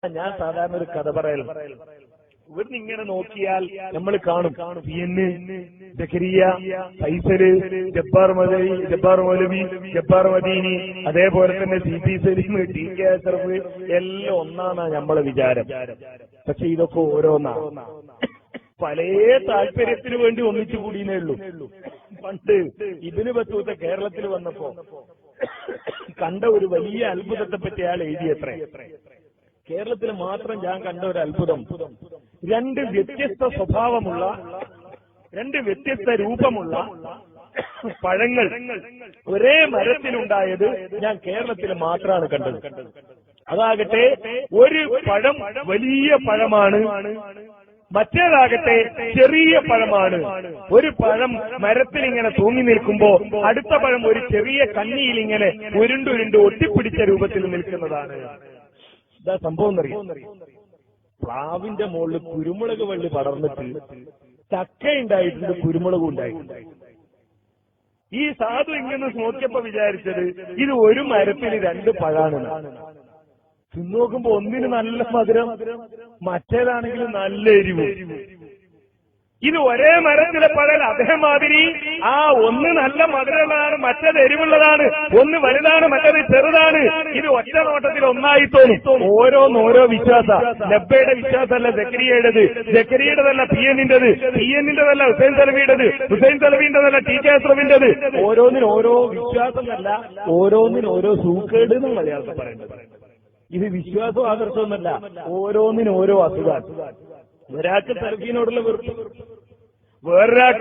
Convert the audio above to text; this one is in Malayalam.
ഞാൻ സാധാരണ ഒരു കഥ പറയൽ, ഇവിടുന്ന് ഇങ്ങനെ നോക്കിയാൽ നമ്മൾ കാണും പിന്ന്, സക്കരിയ, ഫൈസല്, ജബ്ബാർ മൗലവി, ജബ്ബാർ മദീനി, അതേപോലെ തന്നെ CP സലീം, TK അഷ്റഫ് എല്ലാം ഒന്നാന്നാ നമ്മളെ വിചാരം. പക്ഷെ ഇതൊക്കെ ഓരോന്നാണ്. പല താല്പര്യത്തിന് വേണ്ടി ഒന്നിച്ചു കൂടിയേ ഉള്ളൂ. പണ്ട് ഇബ്നു ബത്തൂത്ത കേരളത്തിൽ വന്നപ്പോ കണ്ട ഒരു വലിയ അത്ഭുതത്തെ പറ്റി അയാൾ എഴുതിയത്രേ. കേരളത്തിൽ മാത്രം ഞാൻ കണ്ട ഒരു അത്ഭുതം, രണ്ട് വ്യത്യസ്ത സ്വഭാവമുള്ള, രണ്ട് വ്യത്യസ്ത രൂപമുള്ള പഴങ്ങൾ ഒരേ മരത്തിലുണ്ടായത് ഞാൻ കേരളത്തിൽ മാത്രമാണ് കണ്ടത്. അതാകട്ടെ ഒരു പഴം വലിയ പഴമാണ്, മറ്റേതാകട്ടെ ചെറിയ പഴമാണ്. ഒരു പഴം മരത്തിൽ ഇങ്ങനെ തൂങ്ങി നിൽക്കുമ്പോ അടുത്ത പഴം ഒരു ചെറിയ കണ്ണിയിൽ ഇങ്ങനെ ഉരുണ്ടുരുണ്ട് ഒട്ടിപ്പിടിച്ച രൂപത്തിൽ നിൽക്കുന്നതാണ്. ഇതാ സംഭവം എന്നറിയാം. പ്ലാവിന്റെ മുകളിൽ കുരുമുളക് വള്ളി പടർന്നിട്ട് ചക്ക ഉണ്ടായിട്ടുണ്ട്, കുരുമുളകും ഉണ്ടായിട്ടുണ്ട്. ഈ സാധു ഇങ്ങനെ നോക്കിയപ്പോ വിചാരിച്ചത് ഇത് ഒരു മരത്തിൽ രണ്ട് പഴാണ്. നോക്കുമ്പോ ഒന്നിന് നല്ല മധുരം, മറ്റേതാണെങ്കിൽ നല്ല എരിവ്. ഇത് ഒരേ മരത്തിലെ പഴൽ അതേമാതിരി ആ ഒന്ന് നല്ല മധുരമുള്ളതാണ്, മറ്റേത് എരിവുള്ളതാണ്. ഒന്ന് വലുതാണ്, മറ്റേത് ചെറുതാണ്. ഇത് ഒറ്റ നോട്ടത്തിൽ ഒന്നായി തോന്നും. ഓരോന്നോരോ വിശ്വാസ. ലബ്ബയുടെ വിശ്വാസമല്ല സക്കരിയയുടേത്, സക്കരിയുടേതല്ല PN-ന്റേത്, PN-ന്റേതല്ല ഹുസൈൻ സലഫിയുടേത്, ഹുസൈൻ സലഫിന്റേതല്ല TK അഷ്റഫിന്റേത്. ഓരോന്നിനും ഓരോ വിശ്വാസമല്ല, ഓരോന്നിനും ഓരോ സൂക്കേട് എന്ന് മലയാളത്തിൽ പറയുന്നത്. ഇത് വിശ്വാസവും ആദർശവുമല്ല, ഓരോന്നിനും ഓരോ അസുഖം. ഒരാൾക്ക് സലഫിനോടുള്ള വെറുപ്പ്, വേറൊരാൾക്ക്